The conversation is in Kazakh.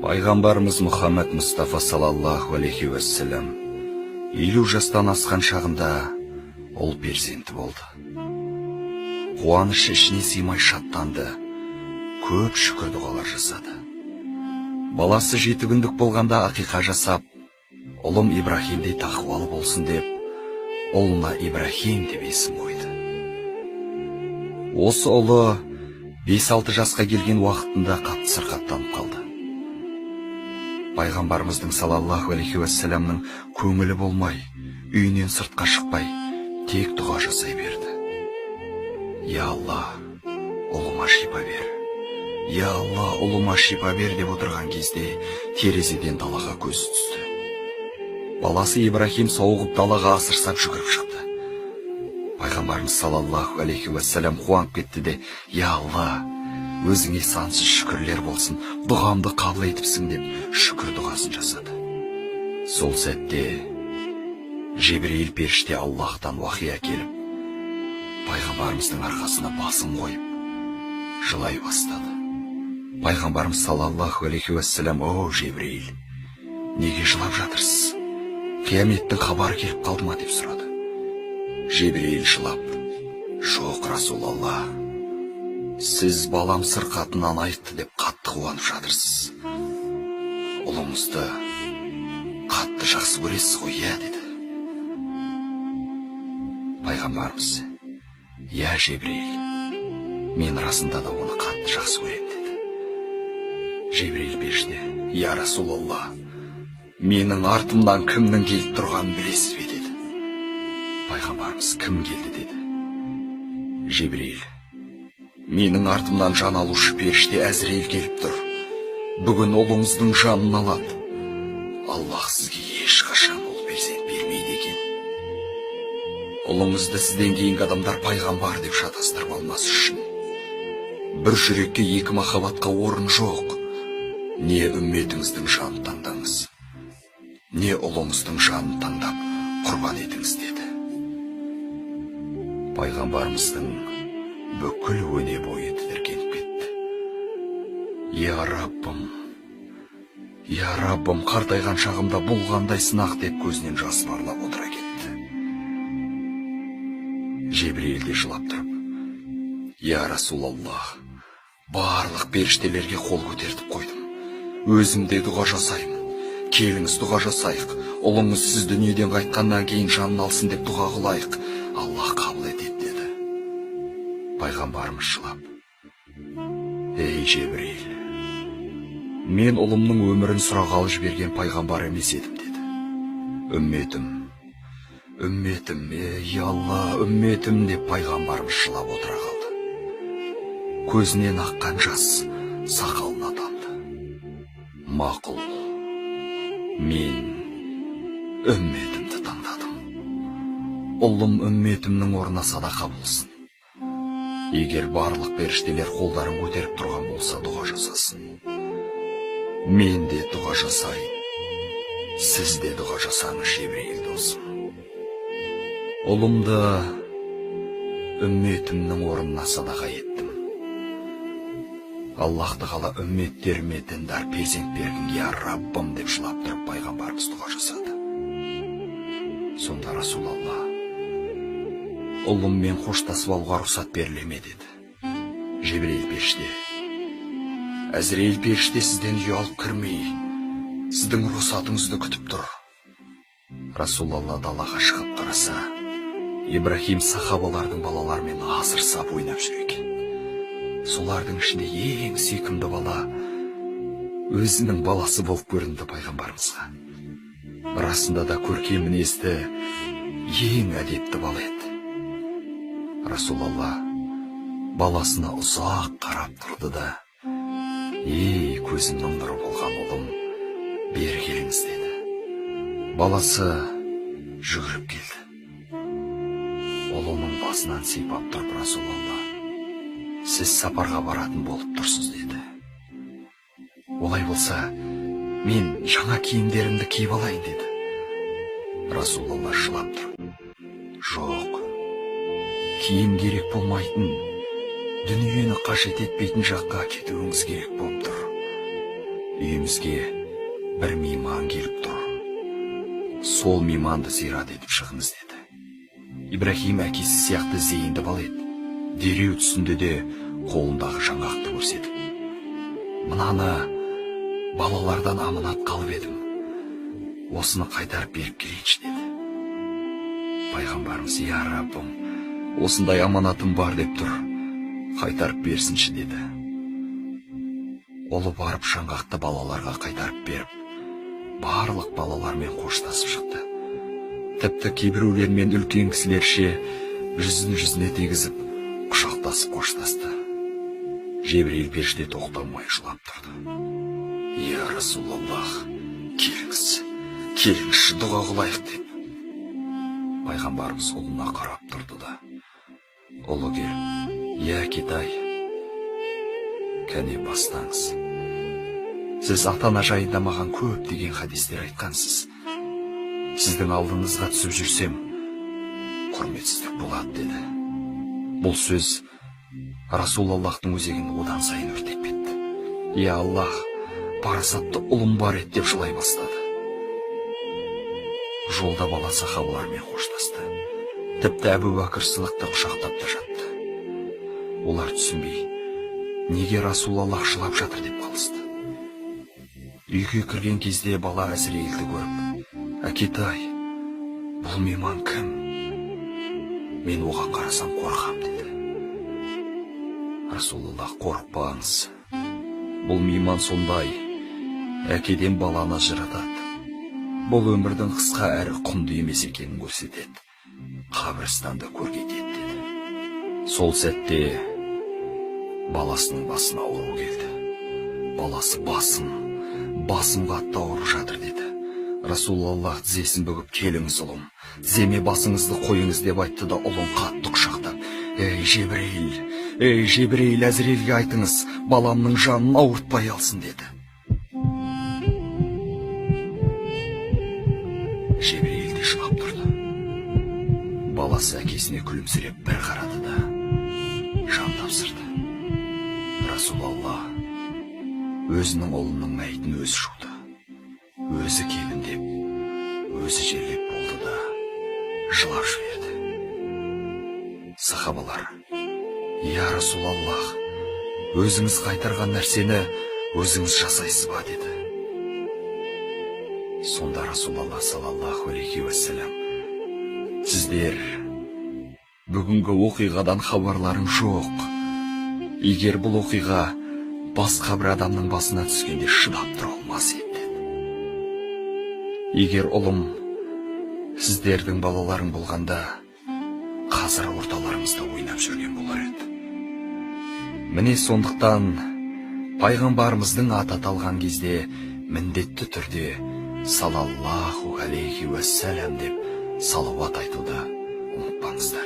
Пайғамбарымыз Мұхаммед Мұстафа салаллаху алейхи вассалам 50 жастан асқан шағында ол перзенті болды. Қуаныш ішіне сыймай шаттанды, көп шүкір дұғалар жасады. Баласы 7 күндік болғанда ақиқа жасап, ұлым Ибрахимдей тақуалы болсын деп, ұлына Ибрахим деп есім қойды. Осы ұлы 5-6 жасқа келген уақытында қатты сырқаттанып қалды. Пайғамбарымыздың салаллаху алейхи вассаламның көңілі болмай, үйінен сыртқа шықпай, тек дұға жасай берді. Я Алла, ұлыма шипа бер. Я Алла, ұлыма шипа бер деп отырған кезде терезеден далаға көз түсті. Баласы Ибрахим соғып далаға асырсап жүгіріп шықты. Пайғамбарымыз салаллаху алейхи вассалам қуанып кетті де, я Алла, өзіңе сансыз шүкірлер болсын, дұғамды қабыл етіпсің деп шүкір дұғасын жасады. Сол сәтте Жебірейіл періште Аллахтан уахи әкеліп, пайғамбарымыздың арқасына басын қойып, жылай бастады. Пайғамбарымыз салаллаху алейхи вассалам, о Жебірейіл, неге жылап жатырсыз? Қияметтің хабары келіп қалды ма деп сұрады. Жебірейіл жылап, жоқ Расулалла, сіз балам сырқатынан айықты деп қатты қуанып жатырсыз. Ұлыңызды қатты жақсы көресіз ғой, иә деді. Пайғамбарымыз, иә Жебірейіл, мен расында да оны қатты жақсы көрем деді. Жебірейіл періште, я Расулалла, менің артымнан кімнің келіп тұрғанын білесіз бе деді. Пайғамбарымыз, кім келді деді. Жебірейіл, менің артымнан жан алушы періште Әзірейіл келіп тұр. Бүгін ұлыңыздың жанын алады. Аллах сізге ешқашан ол перзент бермейді екен. Ұлыңызды сізден кейінгі адамдар пайғамбар деп шатастырып алмас үшін. Бір жүрекке екі махаббатқа орын жоқ. Не үмметіңіздің жанын таңдаңыз, не ұлыңыздың жанын таңдап құрбан етіңіз деді. Пайғамбарымыздың бүкіл өне бойы тітіркеніп кетті. Я Раббым, қартайған шағымда бұл қандай сынақ деп көзінен жас парлап отыра кетті. Жебірейіл де жылап тұрып, я Расулаллах, барлық періштелерге қол көтертіп қойдым. Өзім де дұға жасаймын. Келіңіз дұға жасайық. Ұлыңыз сіз дүниеден қайтқаннан кейін жанын алсын деп дұға қылайық. Аллах қабыл етеді деді. Пайғамбарымыз жылап, ей Жебірейіл, мен ұлымның өмірін сұрағалы жіберген пайғамбар емес едім деді. Үмметім, ей Алла, үмметім деп пайғамбарымыз жылап отыра қалды. Көзінен аққан жас сақалына тамды. Мақұл, мен үмметімді таңдадым. Ұлым үмметімнің орнына садақа болсын. Егер барлық періштелер қолдарын көтеріп тұрған болса, дұға жасасын. Мен де дұға жасайын. Сіз де дұға жасаңыз, Жебірейіл досым. Ұлымды үмметімнің орнына садақа еттім. Аллахты қала үмметтеріме діндар перзент бердің, я Раббым деп жылап тұрып пайғамбарымыз дұға жасады. Сонда Расулалла, ұлыммен қоштасып алуға рұқсат берілеме деді. Жебірейіл періште, Әзірейіл періште сізден ұялып кірмей, сіздің рұқсатыңызды күтіп тұр. Расулалла далаға шығып қараса, Ибрахим сахабалардың балаларымен асырсап ойнап жүр екен. Солардың ішінде ең сүйкімді бала өзінің баласы болып көрінді пайғамбарымызға. Расында да көркем мінезді, ең әдепті бала еді. Расулалла баласына ұзақ қарап тұрды да, ей көзімнің нұры болған ұлым, бері келіңіз деді. Баласы жүгіріп келді. Ұлының басынан сипап тұрып, Расулалла, сіз сапарға баратын болып тұрсыз деді. Олай болса, мен жаңа киімдерімді киіп алайын деді. Расулалла жылап тұрып, жоқ, киім керек болмайтын, дүниені қажет етпейтін жаққа кетуіңіз керек болып тұр. Үйімізге бір мейман келіп тұр. Сол мейманды зират етіп шығыңыз деді. Ибрахим әкесі сияқты зейінді бала еді. Дереу түсінде де қолындағы жаңғақты көрсетіп: «Мынаны балалардан аманат қалып едім. Осыны қайтарып беріп келейінші» деді. Пайғамбарымыз: «Я Раббым, осындай аманатым бар деп тұр, қайтарып берсінші» деді. Олы барып жаңғақты балаларға қайтарып беріп, барлық балалармен қоштасып шықты. Тіпті кейбіреулермен үлкен кісілерше жүзіне тегізіп, құшақтасып қоштасты. Жебірейіл періште тоқтамай жылап тұрды. «Я Расулаллах, келіңізші дұға қылайық» деп. Пайғамбарымыз ұлына қарап тұрды да: «Ұлы келіп, я Китай, кәне бастаңыз. Сіз ата-ана жайында маған көп деген хадистер айтқансыз. Сіздің алдыңызға түсіп жүрсем, құрметсіздік болады» деді. Бұл сөз Расулаллахтың өзегін одан сайын өртеп кетті. «Я Аллах, парасатты ұлым бар еді» деп жылай бастады. Жолда бала сахабалармен қоштасты. Тіпті Әбу Бәкір Сыдықты құшақтап та жатты. Олар түсінбей, неге Расулаллах жылап жатыр деп қалысты. Үйге кірген кезде бала Әзірейілді көріп: «Әкетай, бұл мейман кім? Мен оған қарасам қорқам» деді. Расулаллах: «Қорықпаңыз. Бұл мейман сондай, әкеден баланы ажыратады. Бұл өмірдің қысқа әрі құнды емес екенін көрсетеді. Қабірстанды көркейтеді» деді. Сол сәтте баласының басына ауру келді. Баласы: басым қатты ауырып жатыр» деді. Расулаллах тізесін бүгіп: «Келіңіз ұлым, тіземе басыңызды қойыңыз» деп айтты да ұлын қатты құшақтап: «Ей Жебірейіл, Әзірелге айтыңыз, баламның жанын ауыртпай алсын» деді. Жебірейіл де жылап тұрды. Баласы әкесіне күлімсіреп бір қарады да жан тапсырды. Расулаллах өзінің ұлының мәйітін өзі жуды, өзі кебіндеп, өзі жерлеп болды да жылап жіберді. Сахабалар: «Я Расулаллах, өзіңіз қайтарған нәрсені өзіңіз жасайсыз ба?» деді. Сонда Расулаллах саллаллаху алейхи уассалам: «Сіздер бүгінгі оқиғадан хабарларың жоқ. Егер бұл оқиға басқа бір адамның басына түскенде шыдап тұра алмас еді» деді. «Егер ұлым сіздердің балаларың болғанда, қазір орталарыңызда ойнап жүрген болар еді. Міне сондықтан пайғамбарымыздың аты аталған кезде міндетті түрде салаллаху алейхи уассалам деп салауат айтуды ұмытпаңыздар».